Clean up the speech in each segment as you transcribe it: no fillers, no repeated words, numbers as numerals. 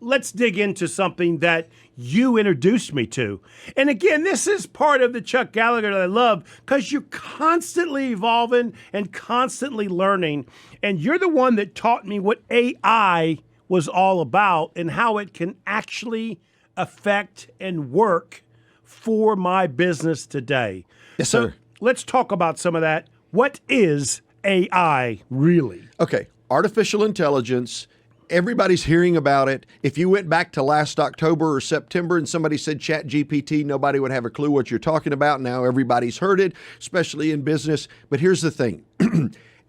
let's dig into something that you introduced me to. And again, this is part of the Chuck Gallagher that I love because you're constantly evolving and constantly learning. And you're the one that taught me what AI was all about and how it can actually affect and work for my business today. Yes, so sir. Let's talk about some of that. What is AI really? Okay, artificial intelligence. Everybody's hearing about it. If you went back to last October or September and somebody said ChatGPT, nobody would have a clue what you're talking about. Now everybody's heard it, especially in business. But here's the thing.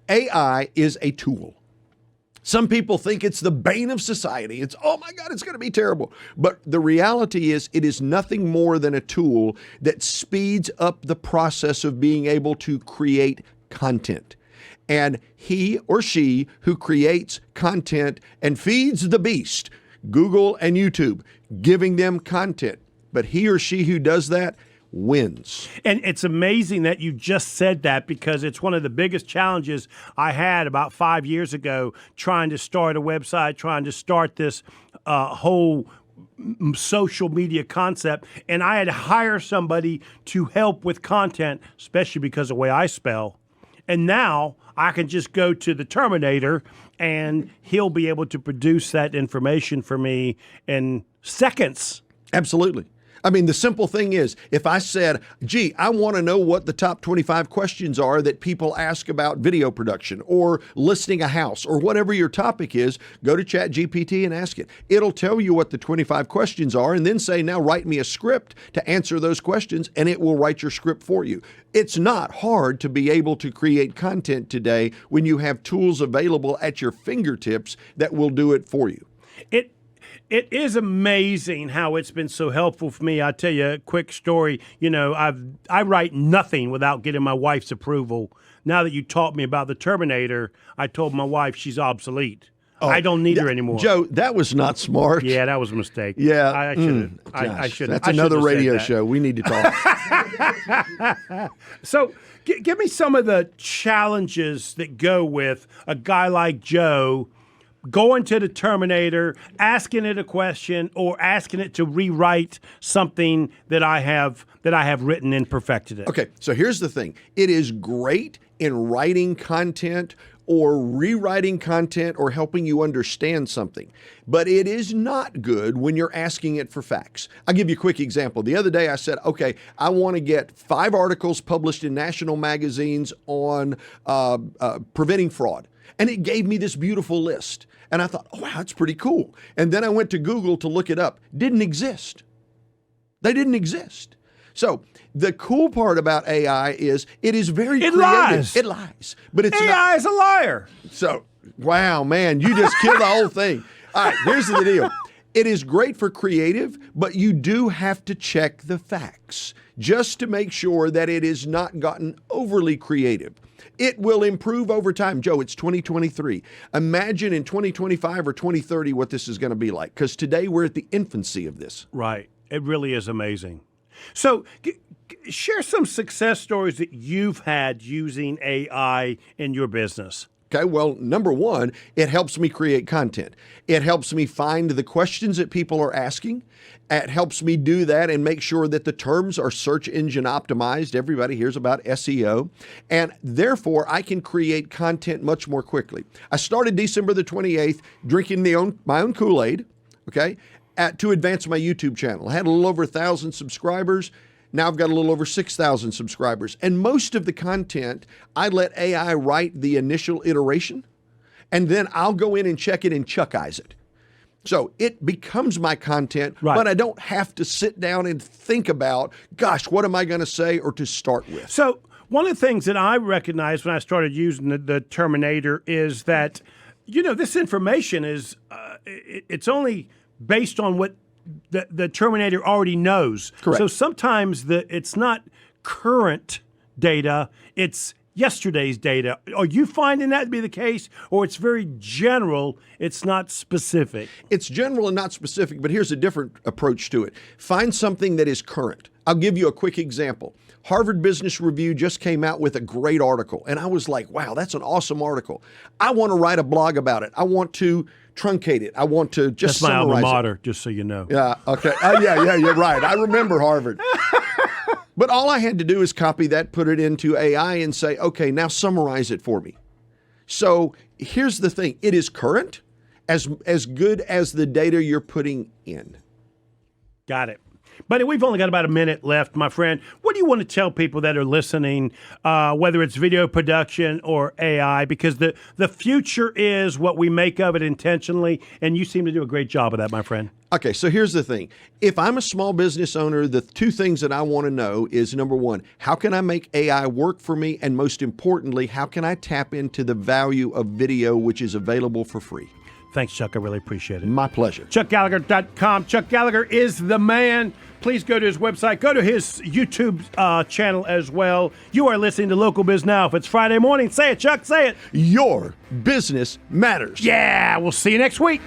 AI is a tool. Some people think it's the bane of society. It's, oh my God, it's going to be terrible. But the reality is it is nothing more than a tool that speeds up the process of being able to create content. And he or she who creates content and feeds the beast, Google and YouTube, giving them content, but he or she who does that wins. And it's amazing that you just said that because it's one of the biggest challenges I had about 5 years ago trying to start a website, trying to start this whole social media concept. And I had to hire somebody to help with content, especially because of the way I spell. And now I can just go to the Terminator and he'll be able to produce that information for me in seconds. Absolutely. I mean, the simple thing is, if I said, gee, I want to know what the top 25 questions are that people ask about video production or listing a house or whatever your topic is, go to ChatGPT and ask it. It'll tell you what the 25 questions are and then say, now write me a script to answer those questions, and it will write your script for you. It's not hard to be able to create content today when you have tools available at your fingertips that will do it for you. It is amazing how it's been so helpful for me. I'll tell you a quick story. You know, I write nothing without getting my wife's approval. Now that you taught me about the Terminator, I told my wife she's obsolete. Oh, I don't need her anymore. Joe, that was not smart. Yeah, that was a mistake. Yeah. I should have. I should have. That's another radio show. We need to talk. So give me some of the challenges that go with a guy like Joe going to the Terminator, asking it a question, or asking it to rewrite something that I have written and perfected it. Okay, so here's the thing. It is great in writing content or rewriting content or helping you understand something, but it is not good when you're asking it for facts. I'll give you a quick example. The other day I said, okay, I want to get 5 articles published in national magazines on preventing fraud. And it gave me this beautiful list. And I thought, oh, wow, that's pretty cool. And then I went to Google to look it up. Didn't exist. They didn't exist. So the cool part about AI is it is very creative. Lies. It lies. But it's AI is a liar. So, wow, man, you just killed the whole thing. All right, here's the deal. It is great for creative, but you do have to check the facts just to make sure that it has not gotten overly creative. It will improve over time. Joe, it's 2023. Imagine in 2025 or 2030 what this is going to be like, because today we're at the infancy of this. Right. It really is amazing. So share some success stories that you've had using AI in your business. Okay, well, number one, it helps me create content. It helps me find the questions that people are asking. It helps me do that and make sure that the terms are search engine optimized. Everybody hears about SEO. And therefore, I can create content much more quickly. I started December the 28th drinking my own Kool-Aid, okay, to advance my YouTube channel. I had a little over 1,000 subscribers. Now I've got a little over 6,000 subscribers. And most of the content, I let AI write the initial iteration, and then I'll go in and check it and Chuckize it. So it becomes my content, right, but I don't have to sit down and think about, gosh, what am I going to say or to start with? So one of the things that I recognized when I started using the Terminator is that, you know, this information is, it's only based on what the Terminator already knows. Correct. So sometimes it's not current data, it's yesterday's data. Are you finding that to be the case, or it's very general, it's not specific? It's general and not specific, but here's a different approach to it. Find something that is current. I'll give you a quick example. Harvard Business Review just came out with a great article, and I was like, wow, that's an awesome article. I want to write a blog about it. I want to truncate it. I want to just That's my alma summarize it. mater, just so you know. Yeah, okay. Yeah, you're right. I remember Harvard. But all I had to do is copy that, put it into AI, and say, okay, now summarize it for me. So here's the thing. It is current, as good as the data you're putting in. Got it. But we've only got about a minute left, my friend. What do you want to tell people that are listening, whether it's video production or AI? Because the future is what we make of it intentionally, and you seem to do a great job of that, my friend. Okay, so here's the thing. If I'm a small business owner, the two things that I want to know is, number one, how can I make AI work for me? And most importantly, how can I tap into the value of video, which is available for free? Thanks, Chuck. I really appreciate it. My pleasure. ChuckGallagher.com. Chuck Gallagher is the man. Please go to his website. Go to his YouTube channel as well. You are listening to Local Biz Now. If it's Friday morning, say it, Chuck. Say it. Your business matters. Yeah, we'll see you next week.